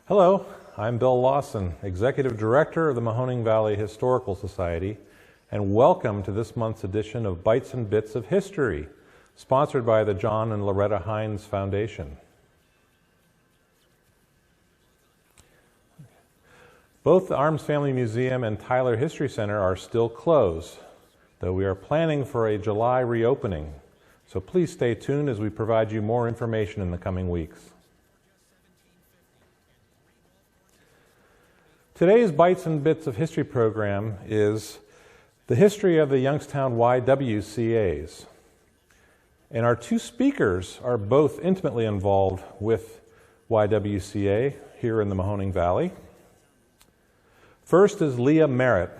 Hello, I'm Bill Lawson, Executive Director of the Mahoning Valley Historical Society, and welcome to this month's edition of Bites and Bits of History, sponsored by the John and Loretta Hines Foundation. Both the Arms Family Museum and Tyler History Center are still closed, though we are planning for a July reopening, so please stay tuned as we provide you more information in the coming weeks. Today's Bites and Bits of History program is the history of the Youngstown YWCAs. And our two speakers are both intimately involved with YWCA here in the Mahoning Valley. First is Leah Merritt,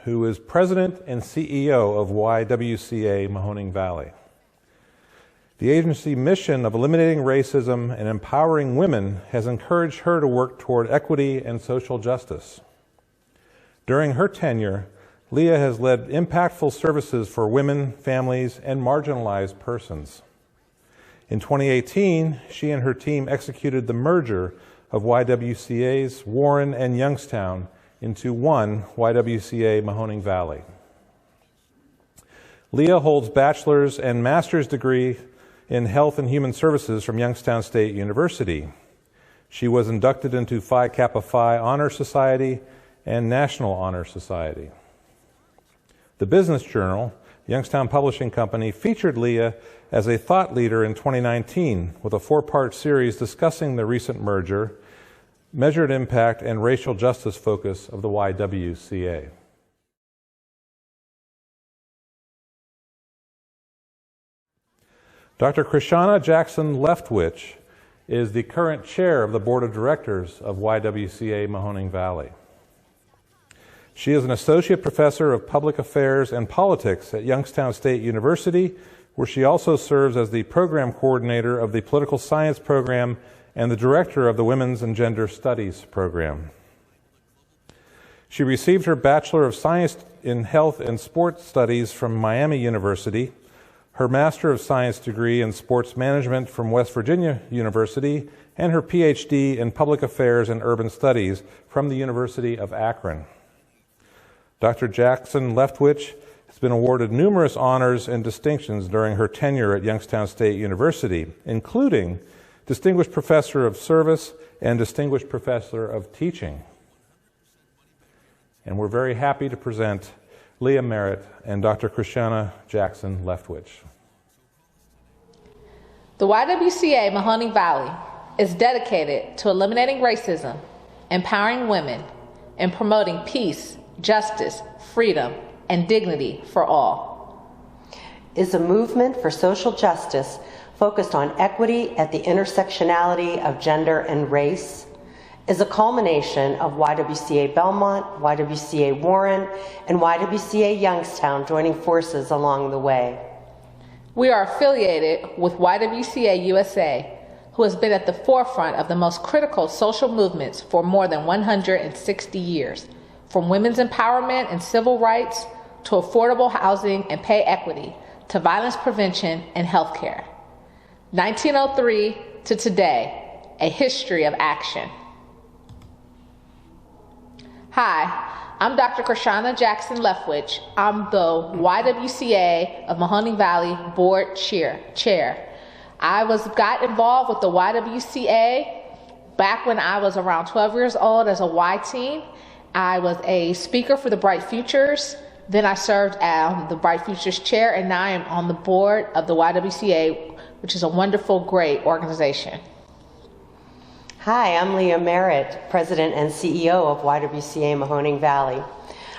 who is President and CEO of YWCA Mahoning Valley. The agency mission of eliminating racism and empowering women has encouraged her to work toward equity and social justice. During her tenure, Leah has led impactful services for women, families, and marginalized persons. In 2018, she and her team executed the merger of YWCA's Warren and Youngstown into one YWCA Mahoning Valley. Leah holds bachelor's and master's degree in Health and Human Services from Youngstown State University. She was inducted into Phi Kappa Phi Honor Society and National Honor Society. The Business Journal, Youngstown Publishing Company, featured Leah as a thought leader in 2019 with a 4-part series discussing the recent merger, measured impact, and racial justice focus of the YWCA. Dr. Krishana Leftwich is the current chair of the Board of Directors of YWCA Mahoning Valley. She is an associate professor of public affairs and politics at Youngstown State University, where she also serves as the program coordinator of the political science program and the director of the Women's and Gender Studies program. She received her Bachelor of Science in Health and Sports Studies from Miami University, her Master of Science degree in Sports Management from West Virginia University, and her PhD in Public Affairs and Urban Studies from the University of Akron. Dr. Leftwich has been awarded numerous honors and distinctions during her tenure at Youngstown State University, including Distinguished Professor of Service and Distinguished Professor of Teaching. And we're very happy to present Leah Merritt and Dr. Cryshanna Leftwich. The YWCA Mahoning Valley is dedicated to eliminating racism, empowering women, and promoting peace, justice, freedom, and dignity for all. Is a movement for social justice focused on equity at the intersectionality of gender and race, is a culmination of YWCA Belmont, YWCA Warren, and YWCA Youngstown joining forces along the way. We are affiliated with YWCA USA, who has been at the forefront of the most critical social movements for more than 160 years, from women's empowerment and civil rights to affordable housing and pay equity to violence prevention and health care. 1903 to today, a history of action. Hi, I'm Dr. Krishana Leftwich. I'm the YWCA of Mahoning Valley Board Chair. I got involved with the YWCA back when I was around 12 years old as a Y teen. I was a speaker for the Bright Futures. Then I served as the Bright Futures Chair, and now I am on the board of the YWCA, which is a wonderful, great organization. Hi, I'm Leah Merritt, President and CEO of YWCA Mahoning Valley.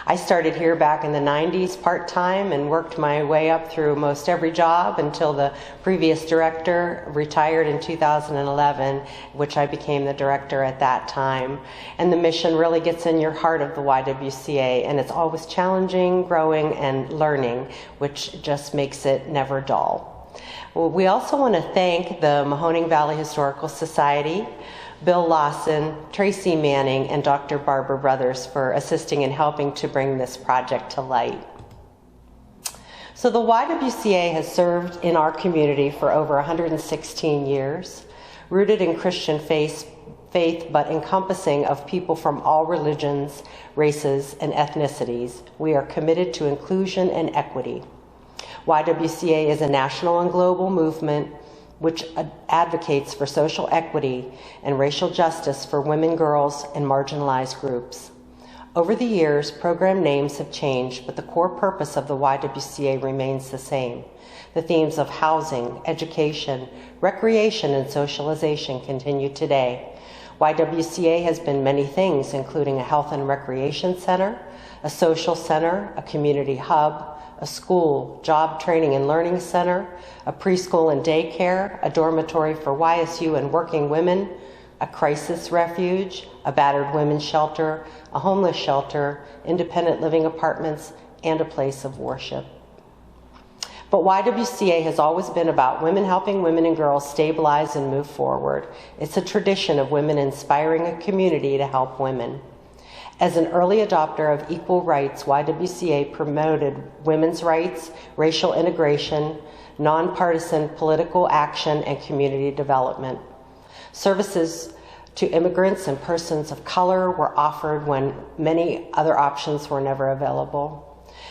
I started here back in the 90s part-time and worked my way up through most every job until the previous director retired in 2011, which I became the director at that time. And the mission really gets in your heart of the YWCA, and it's always challenging, growing, and learning, which just makes it never dull. Well, we also want to thank the Mahoning Valley Historical Society, Bill Lawson, Tracy Manning, and Dr. Barbara Brothers for assisting and helping to bring this project to light. So the YWCA has served in our community for over 116 years, rooted in Christian faith faith, but encompassing of people from all religions, races, and ethnicities. We are committed to inclusion and equity. YWCA is a national and global movement which advocates for social equity and racial justice for women, girls, and marginalized groups. Over the years, program names have changed, but the core purpose of the YWCA remains the same. The themes of housing, education, recreation, and socialization continue today. YWCA has been many things, including a health and recreation center, a social center, a community hub, a school, job training and learning center, a preschool and daycare, a dormitory for YSU and working women, a crisis refuge, a battered women's shelter, a homeless shelter, independent living apartments, and a place of worship. But YWCA has always been about women helping women and girls stabilize and move forward. It's a tradition of women inspiring a community to help women. As an early adopter of equal rights, YWCA promoted women's rights, racial integration, nonpartisan political action, and community development. Services to immigrants and persons of color were offered when many other options were never available.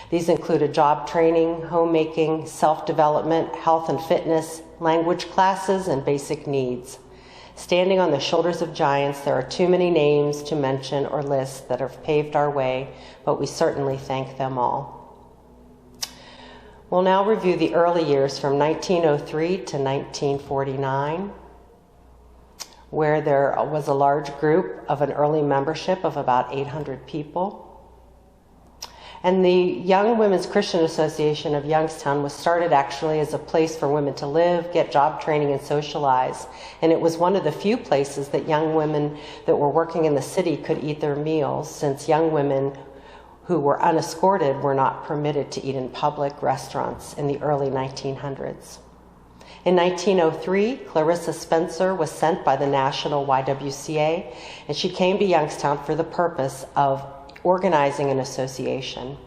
These included job training, homemaking, self-development, health and fitness, language classes, and basic needs. Standing on the shoulders of giants, there are too many names to mention or list that have paved our way, but we certainly thank them all. We'll now review the early years from 1903 to 1949, where there was a large group of an early membership of about 800 people. And the Young Women's Christian Association of Youngstown was started actually as a place for women to live, get job training, and socialize. And it was one of the few places that young women that were working in the city could eat their meals, since young women who were unescorted were not permitted to eat in public restaurants in the early 1900s. In 1903, Clarissa Spencer was sent by the National YWCA, and she came to Youngstown for the purpose of organizing an association.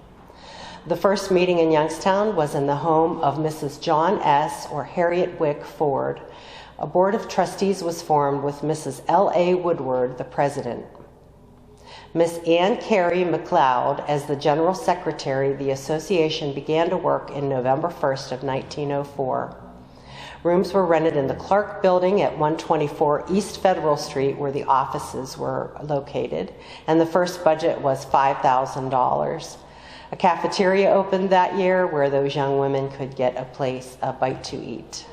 The first meeting in Youngstown was in the home of Mrs. John S. or Harriet Wick Ford. A board of trustees was formed with Mrs. L.A. Woodward, the president. Miss Ann Carey McLeod as the general secretary. The association began to work in November 1st of 1904. Rooms were rented in the Clark Building at 124 East Federal Street, where the offices were located, and the first budget was $5,000. A cafeteria opened that year where those young women could get a bite to eat.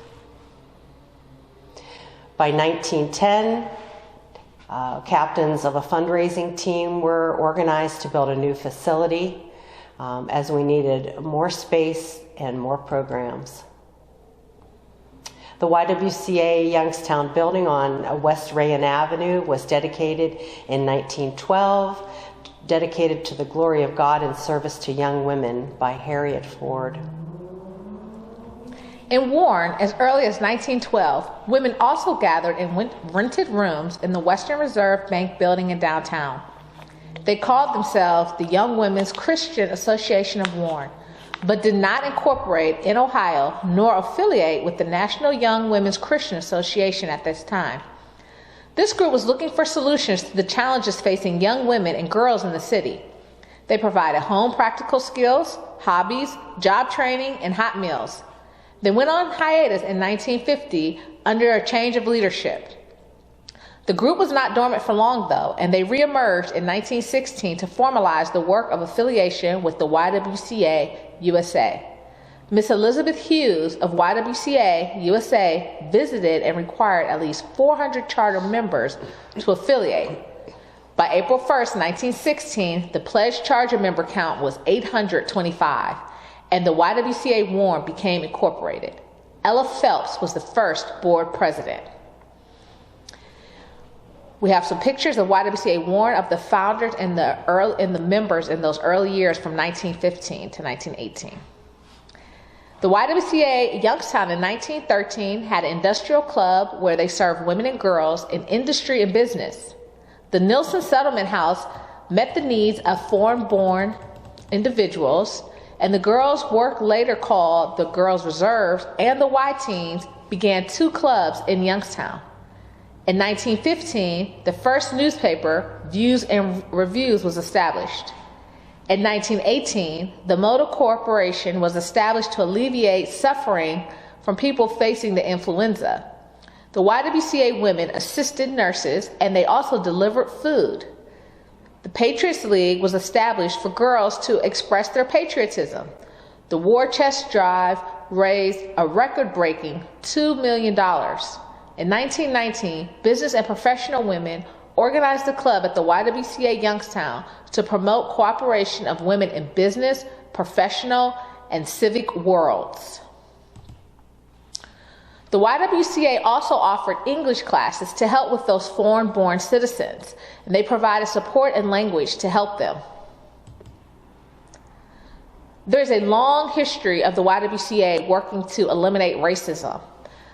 By 1910, captains of a fundraising team were organized to build a new facility as we needed more space and more programs. The YWCA Youngstown building on West Rayan Avenue was dedicated in 1912, dedicated to the glory of God in service to young women by Harriet Ford. In Warren, as early as 1912, women also gathered in rented rooms in the Western Reserve Bank building in downtown. They called themselves the Young Women's Christian Association of Warren, but did not incorporate in Ohio nor affiliate with the National Young Women's Christian Association at this time. This group was looking for solutions to the challenges facing young women and girls in the city. They provided home practical skills, hobbies, job training, and hot meals. They went on hiatus in 1950 under a change of leadership. The group was not dormant for long, though, and they reemerged in 1916 to formalize the work of affiliation with the YWCA USA. Miss Elizabeth Hughes of YWCA USA visited and required at least 400 charter members to affiliate. By April 1st, 1916, the pledged charter member count was 825, and the YWCA Warren became incorporated. Ella Phelps was the first board president. We have some pictures of YWCA Warren of the founders and the members in those early years from 1915 to 1918. The YWCA Youngstown in 1913 had an industrial club where they served women and girls in industry and business. The Nilson Settlement House met the needs of foreign-born individuals, and the girls' work, later called the Girls' Reserves, and the Y-Teens began 2 clubs in Youngstown. In 1915, the first newspaper, Views and Reviews, was established. In 1918, the Motor Corporation was established to alleviate suffering from people facing the influenza. The YWCA women assisted nurses, and they also delivered food. The Patriots League was established for girls to express their patriotism. The War Chest Drive raised a record-breaking $2 million. In 1919, business and professional women organized a club at the YWCA Youngstown to promote cooperation of women in business, professional, and civic worlds. The YWCA also offered English classes to help with those foreign-born citizens, and they provided support and language to help them. There's a long history of the YWCA working to eliminate racism.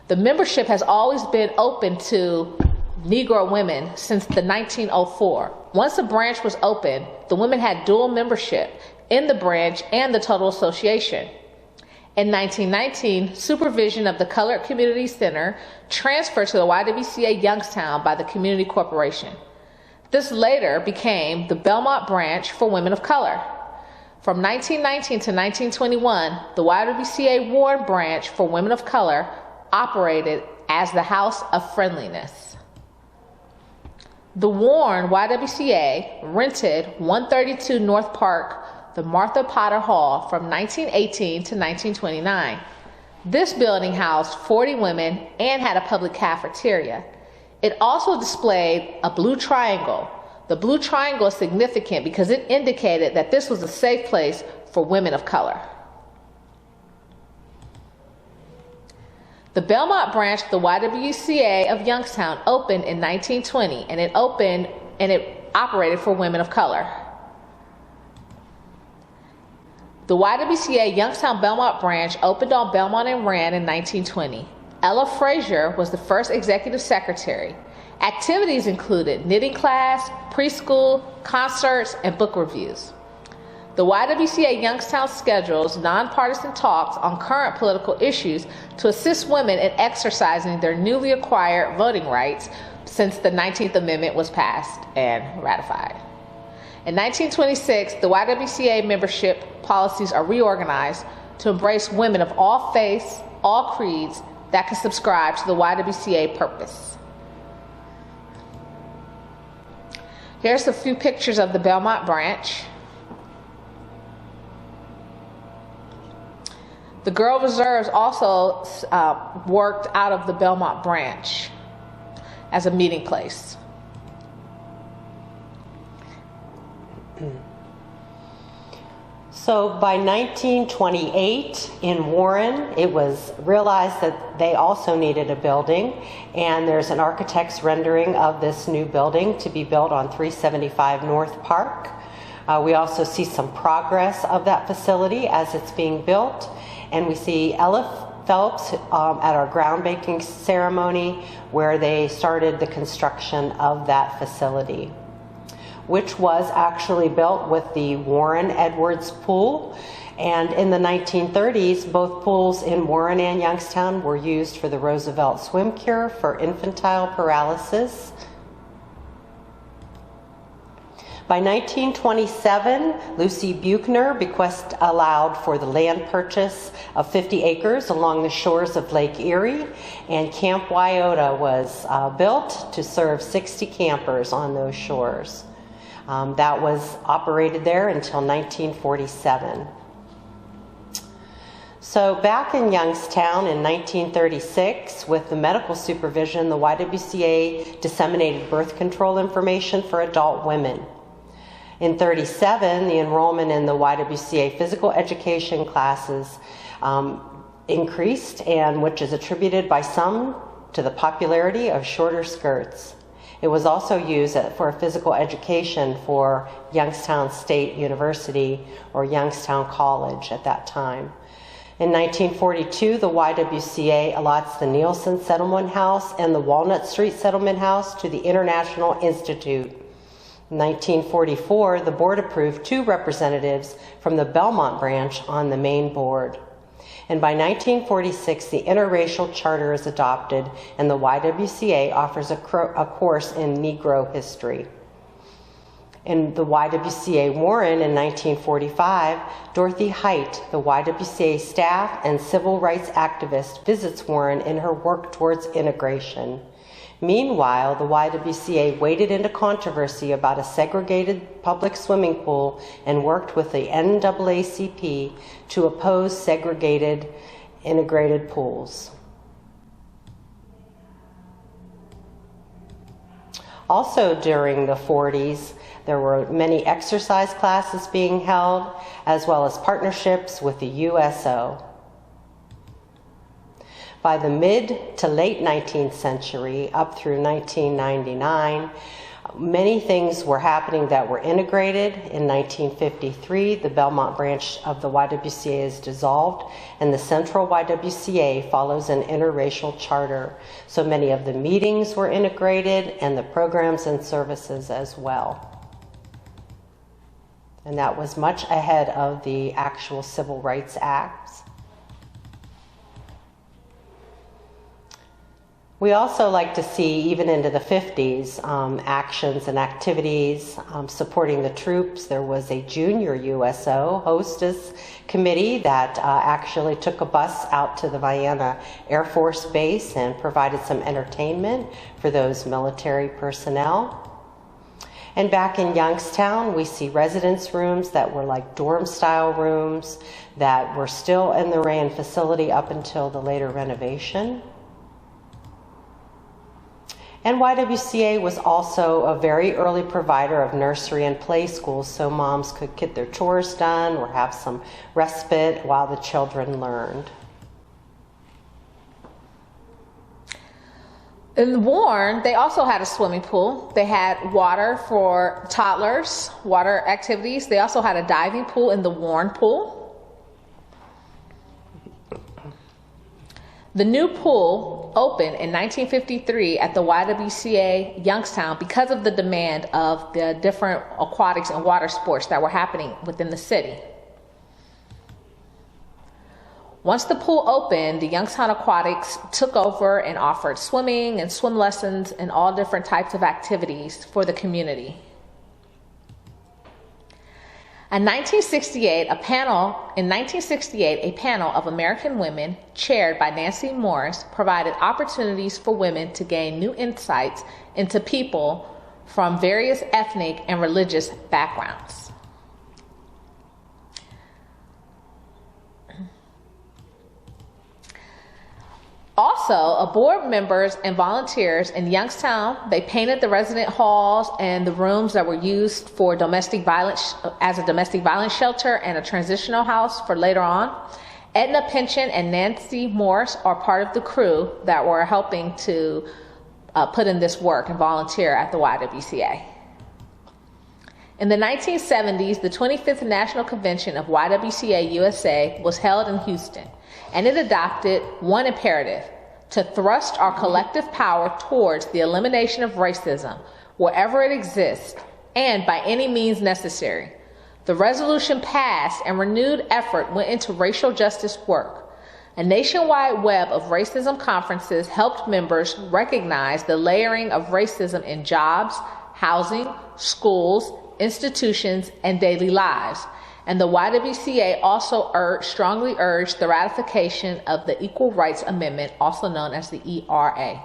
The membership has always been open to Negro women since the 1904. Once a branch was open, the women had dual membership in the branch and the total association. In 1919, supervision of the Colored Community Center transferred to the YWCA Youngstown by the Community Corporation. This later became the Belmont branch for women of color. From 1919 to 1921, the YWCA Warren branch for women of color operated as the House of Friendliness. The Warren YWCA rented 132 North Park, the Martha Potter Hall, from 1918 to 1929. This building housed 40 women and had a public cafeteria. It also displayed a blue triangle. The blue triangle is significant because it indicated that this was a safe place for women of color. The Belmont branch of the YWCA of Youngstown opened in 1920, and it operated for women of color. The YWCA Youngstown Belmont branch opened on Belmont and Rayan in 1920. Ella Frazier was the first executive secretary. Activities included knitting class, preschool, concerts, and book reviews. The YWCA Youngstown schedules nonpartisan talks on current political issues to assist women in exercising their newly acquired voting rights since the 19th Amendment was passed and ratified. In 1926, the YWCA membership policies are reorganized to embrace women of all faiths, all creeds that can subscribe to the YWCA purpose. Here's a few pictures of the Belmont branch. The Girl Reserves also worked out of the Belmont branch as a meeting place. So by 1928 in Warren, it was realized that they also needed a building, and there's an architect's rendering of this new building to be built on 375 North Park. We also see some progress of that facility as it's being built, and we see Ella Phelps at our groundbreaking ceremony where they started the construction of that facility, which was actually built with the Warren Edwards pool. And in the 1930s, both pools in Warren and Youngstown were used for the Roosevelt swim cure for infantile paralysis. By 1927, Lucy Buchner bequest allowed for the land purchase of 50 acres along the shores of Lake Erie, and Camp Wyota was built to serve 60 campers on those shores. That was operated there until 1947. So back in Youngstown in 1936, with the medical supervision, the YWCA disseminated birth control information for adult women. In 1937, the enrollment in the YWCA physical education classes increased, and which is attributed by some to the popularity of shorter skirts. It was also used for physical education for Youngstown State University or Youngstown College at that time. In 1942, the YWCA allots the Nielsen Settlement House and the Walnut Street Settlement House to the International Institute. In 1944, the board approved 2 representatives from the Belmont branch on the main board. And by 1946, the interracial charter is adopted, and the YWCA offers a course in Negro history. In the YWCA Warren in 1945, Dorothy Height, the YWCA staff and civil rights activist, visits Warren in her work towards integration. Meanwhile, the YWCA waded into controversy about a segregated public swimming pool and worked with the NAACP to oppose segregated integrated pools. Also during the 40s, there were many exercise classes being held, as well as partnerships with the USO. By the mid to late 19th century, up through 1999, many things were happening that were integrated. In 1953, the Belmont branch of the YWCA is dissolved, and the central YWCA follows an interracial charter. So many of the meetings were integrated, and the programs and services as well. And that was much ahead of the actual Civil Rights Acts. We also like to see, even into the 50s, actions and activities supporting the troops. There was a junior USO hostess committee that actually took a bus out to the Vienna Air Force Base and provided some entertainment for those military personnel. And back in Youngstown, we see residence rooms that were like dorm-style rooms that were still in the Rayan facility up until the later renovation. And YWCA was also a very early provider of nursery and play schools so moms could get their chores done or have some respite while the children learned. In Warren, they also had a swimming pool. They had water for toddlers, water activities. They also had a diving pool in the Warren pool. The new pool opened in 1953 at the YWCA Youngstown because of the demand of the different aquatics and water sports that were happening within the city. Once the pool opened, the Youngstown Aquatics took over and offered swimming and swim lessons and all different types of activities for the community. In 1968, a panel of American women, chaired by Nancy Morris, provided opportunities for women to gain new insights into people from various ethnic and religious backgrounds. Also, board members and volunteers in Youngstown, they painted the resident halls and the rooms that were used for domestic violence as a domestic violence shelter and a transitional house for later on. Edna Pynchon and Nancy Morris are part of the crew that were helping to put in this work and volunteer at the YWCA. In the 1970s, the 25th National Convention of YWCA USA was held in Houston, and it adopted one imperative: to thrust our collective power towards the elimination of racism wherever it exists and by any means necessary. The resolution passed and renewed effort went into racial justice work. A nationwide web of racism conferences helped members recognize the layering of racism in jobs, housing, schools, institutions, and daily lives. And the YWCA also strongly urged the ratification of the Equal Rights Amendment, also known as the ERA.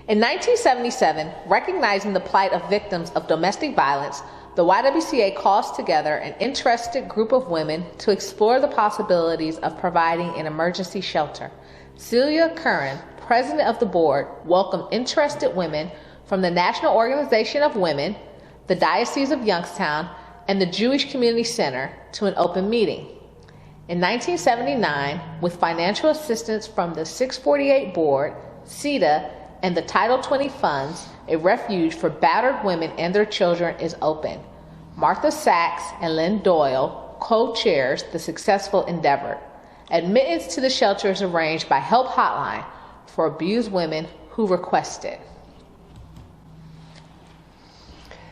In 1977, recognizing the plight of victims of domestic violence, the YWCA calls together an interested group of women to explore the possibilities of providing an emergency shelter. Celia Curran, president of the board, welcomed interested women from the National Organization of Women, the Diocese of Youngstown, and the Jewish Community Center to an open meeting. In 1979, with financial assistance from the 648 board, CETA, and the Title 20 funds, a refuge for battered women and their children is open. Martha Sachs and Lynn Doyle co-chairs the successful endeavor. Admittance to the shelter is arranged by Help Hotline for abused women who request it.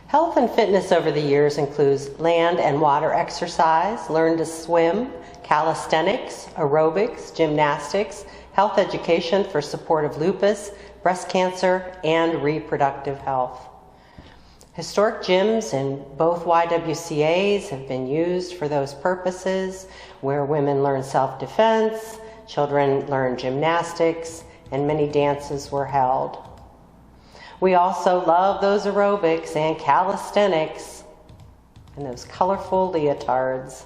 Health and fitness over the years includes land and water exercise, learn to swim, calisthenics, aerobics, gymnastics, health education for support of lupus, breast cancer, and reproductive health. Historic gyms in both YWCAs have been used for those purposes, where women learn self-defense, children learn gymnastics, and many dances were held. We also love those aerobics and calisthenics and those colorful leotards.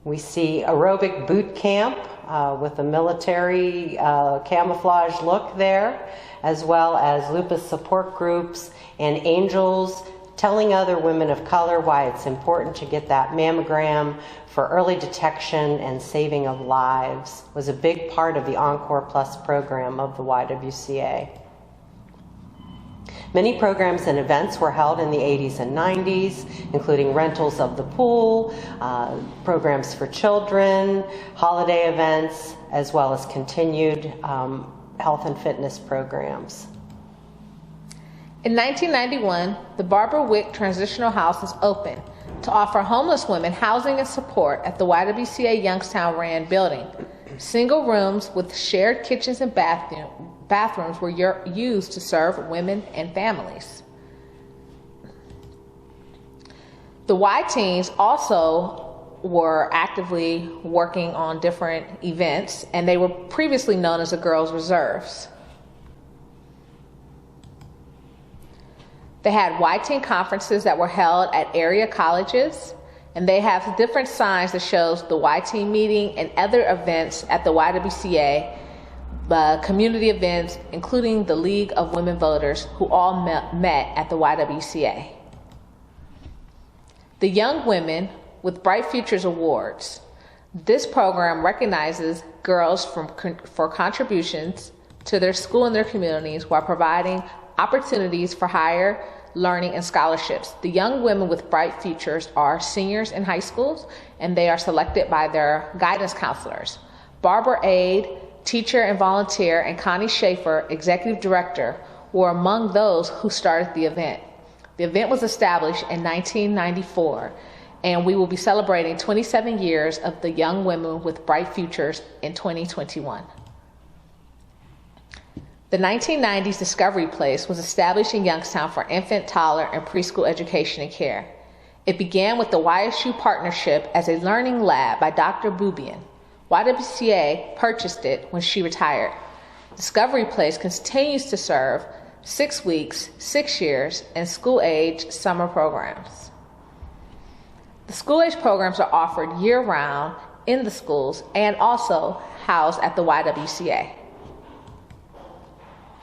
We see aerobic boot camp with a military camouflage look there, as well as lupus support groups and angels telling other women of color why it's important to get that mammogram for early detection and saving of lives was a big part of the Encore Plus program of the YWCA. Many programs and events were held in the 80s and 90s, including rentals of the pool, programs for children, holiday events, as well as continued health and fitness programs. In 1991, the Barbara Wick Transitional House was opened to offer homeless women housing and support at the YWCA Youngstown Rayan building. Single rooms with shared kitchens and bathrooms were used to serve women and families. The Y teens also were actively working on different events, and they were previously known as the Girls Reserves. They had Y-Teen conferences that were held at area colleges, and they have different signs that shows the Y-Teen meeting and other events at the YWCA, community events, including the League of Women Voters, who all met at the YWCA. The Young Women with Bright Futures Awards. This program recognizes girls for contributions to their school and their communities while providing opportunities for higher learning and scholarships. The Young Women with Bright Futures are seniors in high schools, and they are selected by their guidance counselors. Barbara Aid, teacher and volunteer, and Connie Schaefer, executive director, were among those who started the event. The event was established in 1994, and we will be celebrating 27 years of the Young Women with Bright Futures in 2021. The 1990s Discovery Place was established in Youngstown for infant, toddler, and preschool education and care. It began with the YSU partnership as a learning lab by Dr. Bubian. YWCA purchased it when she retired. Discovery Place continues to serve 6 weeks, 6 years, and school-age summer programs. The school-age programs are offered year-round in the schools and also housed at the YWCA.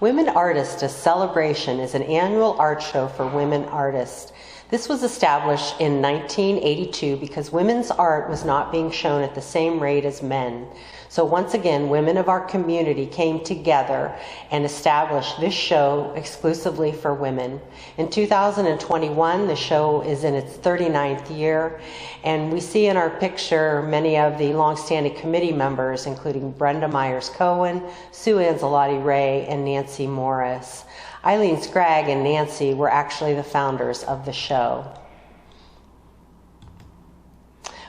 Women Artists, a Celebration is an annual art show for women artists. This was established in 1982 because women's art was not being shown at the same rate as men. So once again, women of our community came together and established this show exclusively for women. In 2021, the show is in its 39th year, and we see in our picture many of the longstanding committee members, including Brenda Myers-Cohen, Sue Anzalotti Ray, and Nancy Morris. Eileen Scragg and Nancy were actually the founders of the show.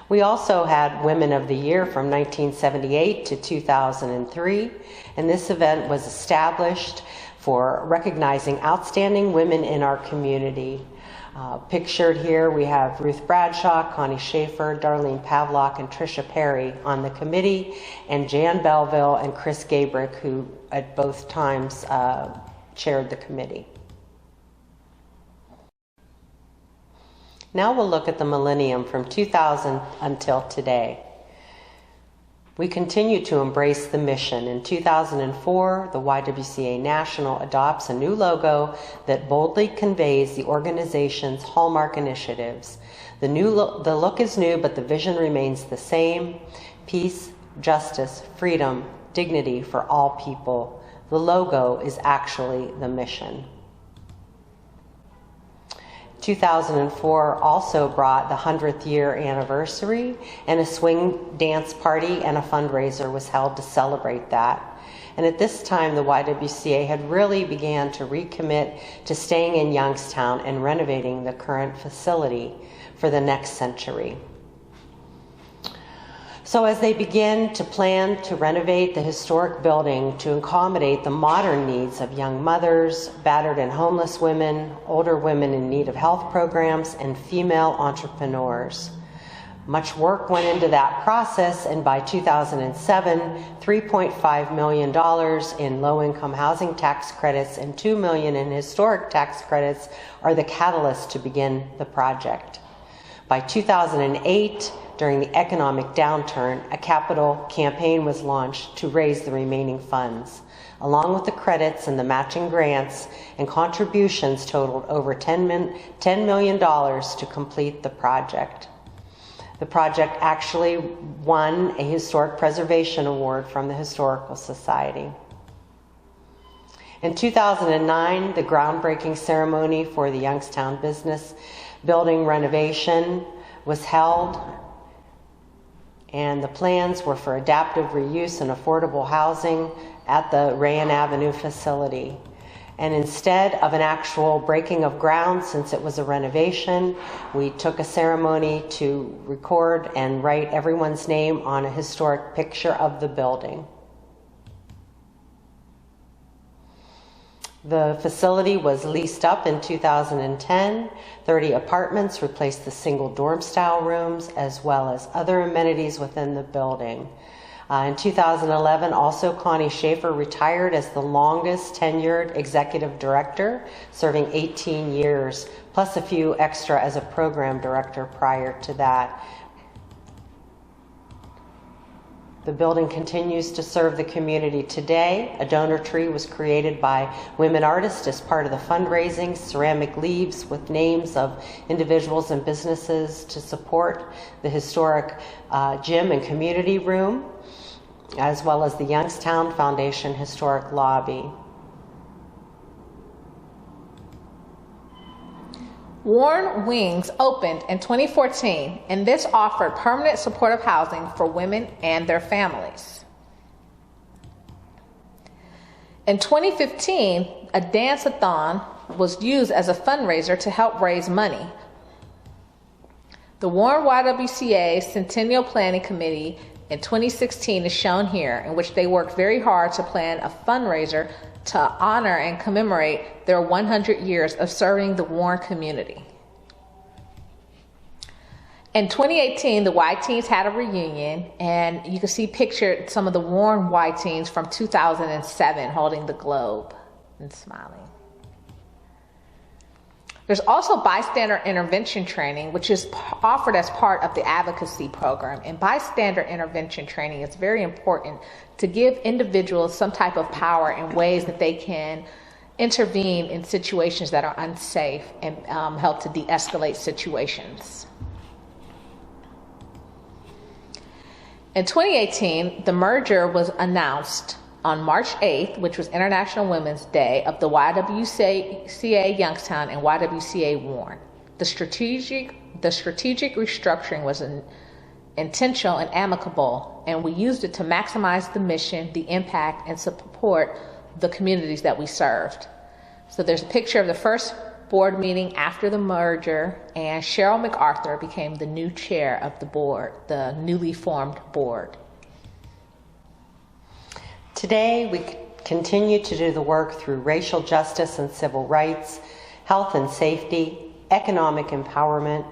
We also had Women of the Year from 1978 to 2003, and this event was established for recognizing outstanding women in our community. Pictured here, we have Ruth Bradshaw, Connie Schaefer, Darlene Pavlock, and Tricia Perry on the committee, and Jan Belleville and Chris Gabrick, who at both times chaired the committee. Now we'll look at the millennium from 2000 until today. We continue to embrace the mission. In 2004, the YWCA National adopts a new logo that boldly conveys the organization's hallmark initiatives. The look is new, but the vision remains the same: peace, justice, freedom, dignity for all people. The logo is actually the mission. 2004 also brought the 100th year anniversary, and a swing dance party and a fundraiser was held to celebrate that. And at this time, the YWCA had really began to recommit to staying in Youngstown and renovating the current facility for the next century. So as they begin to plan to renovate the historic building to accommodate the modern needs of young mothers, battered and homeless women, older women in need of health programs, and female entrepreneurs. Much work went into that process, and by 2007, $3.5 million in low-income housing tax credits and $2 million in historic tax credits are the catalyst to begin the project. By 2008, during the economic downturn, a capital campaign was launched to raise the remaining funds. Along with the credits and the matching grants and contributions totaled over $10 million to complete the project. The project actually won a Historic Preservation Award from the Historical Society. In 2009, the groundbreaking ceremony for the Youngstown Business Building renovation was held, and the plans were for adaptive reuse and affordable housing at the Rayan Avenue facility. And instead of an actual breaking of ground, since it was a renovation, we took a ceremony to record and write everyone's name on a historic picture of the building. The facility was leased up in 2010. 30 apartments replaced the single dorm-style rooms, as well as other amenities within the building. In 2011, also Connie Schaefer retired as the longest tenured executive director, serving 18 years, plus a few extra as a program director prior to that. The building continues to serve the community today. A donor tree was created by women artists as part of the fundraising, ceramic leaves with names of individuals and businesses to support the historic gym and community room, as well as the Youngstown Foundation Historic Lobby. Warren Wings opened in 2014, and this offered permanent supportive housing for women and their families. In 2015, a dance-a-thon was used as a fundraiser to help raise money. The Warren YWCA Centennial Planning Committee in 2016 is shown here, in which they worked very hard to plan a fundraiser to honor and commemorate their 100 years of serving the Warren community. In 2018, the Y Teens had a reunion, and you can see pictured some of the Warren Y Teens from 2007 holding the globe and smiling. There's also bystander intervention training, which is offered as part of the advocacy program. And bystander intervention training is very important to give individuals some type of power in ways that they can intervene in situations that are unsafe and help to de-escalate situations. In 2018, the merger was announced on March 8th, which was International Women's Day, of the YWCA Youngstown and YWCA Warren. The strategic restructuring was intentional and amicable, and we used it to maximize the mission, the impact, and support the communities that we served. So there's a picture of the first board meeting after the merger, and Cheryl MacArthur became the new chair of the board, the newly formed board. Today, we continue to do the work through racial justice and civil rights, health and safety, economic empowerment,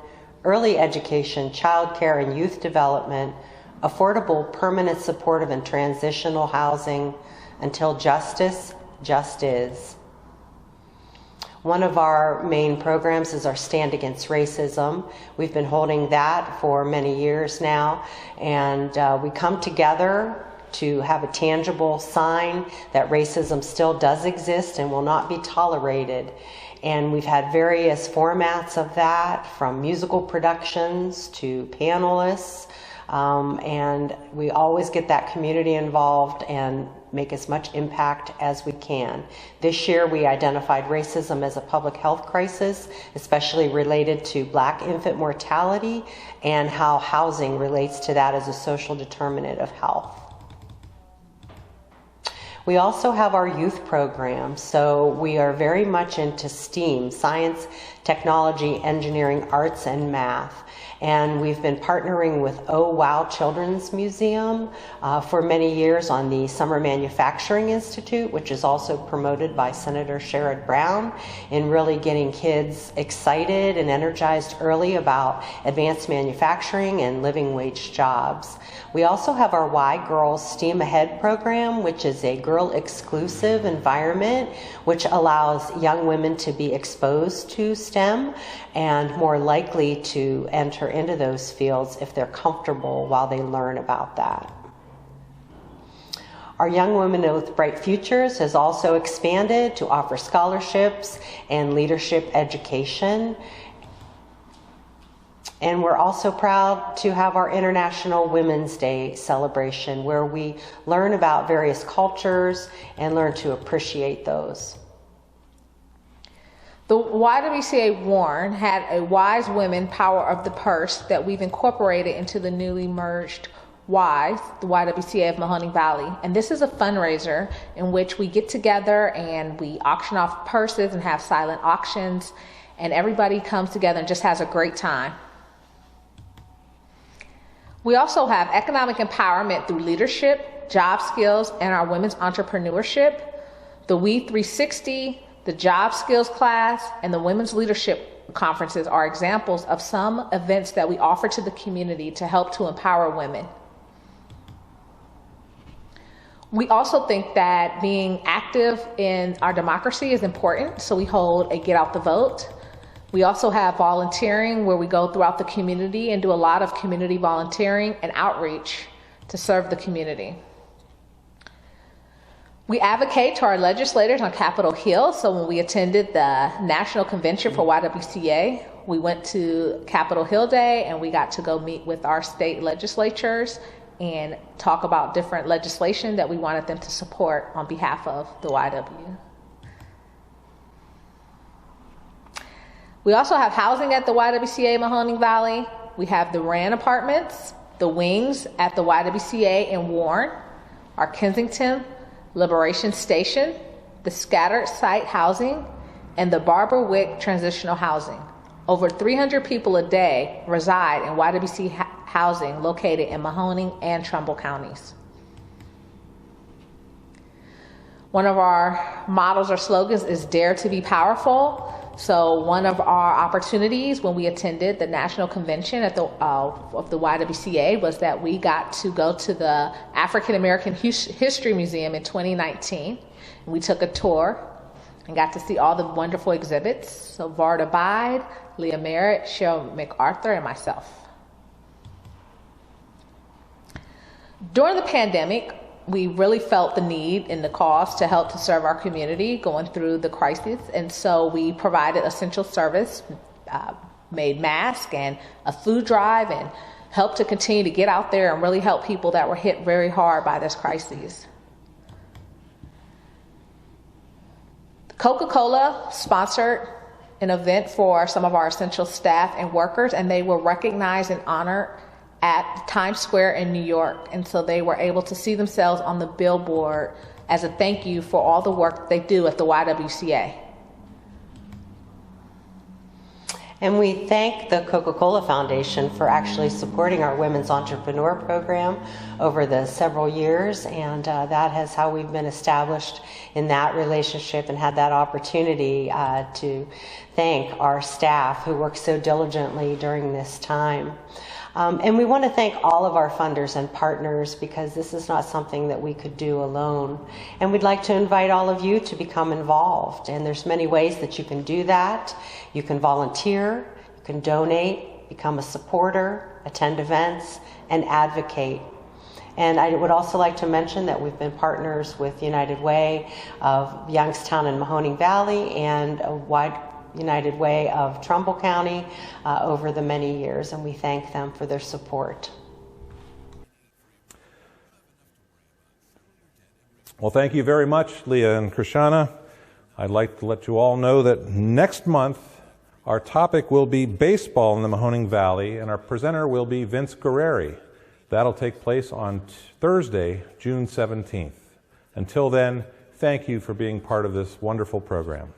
early education, childcare and youth development, affordable, permanent, supportive, and transitional housing until justice just is. One of our main programs is our Stand Against Racism. We've been holding that for many years now, and we come together to have a tangible sign that racism still does exist and will not be tolerated. And we've had various formats of that, from musical productions to panelists, and we always get that community involved and make as much impact as we can. This year we identified racism as a public health crisis, especially related to Black infant mortality and how housing relates to that as a social determinant of health. We also have our youth program, so we are very much into STEAM, science, technology, engineering, arts, and math. And we've been partnering with Oh Wow Children's Museum for many years on the Summer Manufacturing Institute, which is also promoted by Senator Sherrod Brown, in really getting kids excited and energized early about advanced manufacturing and living wage jobs. We also have our Y Girls STEAM Ahead program, which is a girl-exclusive environment which allows young women to be exposed to STEM and more likely to enter into those fields if they're comfortable while they learn about that. Our Young Women with Bright Futures has also expanded to offer scholarships and leadership education. And we're also proud to have our International Women's Day celebration, where we learn about various cultures and learn to appreciate those. The YWCA Warren had a Wise Women Power of the Purse that we've incorporated into the newly merged WISE, the YWCA of Mahoning Valley. And this is a fundraiser in which we get together and we auction off purses and have silent auctions, and everybody comes together and just has a great time. We also have economic empowerment through leadership, job skills, and our women's entrepreneurship. The We 360, the job skills class, and the women's leadership conferences are examples of some events that we offer to the community to help to empower women. We also think that being active in our democracy is important, so we hold a Get Out the Vote. We also have volunteering, where we go throughout the community and do a lot of community volunteering and outreach to serve the community. We advocate to our legislators on Capitol Hill. So when we attended the National Convention for YWCA, we went to Capitol Hill Day and we got to go meet with our state legislatures and talk about different legislation that we wanted them to support on behalf of the YW. We also have housing at the YWCA Mahoning Valley. We have the Rayan apartments, the wings at the YWCA in Warren, our Kensington Liberation Station, the scattered site housing, and the Barbara Wick transitional housing. Over 300 people a day reside in YWCA housing located in Mahoning and Trumbull counties. One of our models or slogans is Dare to be Powerful. So one of our opportunities when we attended the National Convention at of the YWCA was that we got to go to the African American History Museum in 2019. And we took a tour and got to see all the wonderful exhibits. So Varda Bide, Leah Merritt, Cheryl MacArthur, and myself. During the pandemic, we really felt the need and the cause to help to serve our community going through the crisis. And so we provided essential service, made masks and a food drive, and helped to continue to get out there and really help people that were hit very hard by this crisis. Coca-Cola sponsored an event for some of our essential staff and workers, and they were recognized and honored at Times Square in New York. And so they were able to see themselves on the billboard as a thank you for all the work they do at the YWCA. And we thank the Coca-Cola Foundation for actually supporting our Women's Entrepreneur Program over the several years, and that is how we've been established in that relationship and had that opportunity to thank our staff who work so diligently during this time. And we want to thank all of our funders and partners, because this is not something that we could do alone. And we'd like to invite all of you to become involved. And there's many ways that you can do that. You can volunteer, you can donate, become a supporter, attend events, and advocate. And I would also like to mention that we've been partners with United Way of Youngstown and Mahoning Valley, and United Way of Trumbull County over the many years, and we thank them for their support. Well, thank you very much, Leah and Krishana. I'd like to let you all know that next month our topic will be baseball in the Mahoning Valley, and our presenter will be Vince Guerreri. That'll take place on Thursday, June 17th. Until then, thank you for being part of this wonderful program.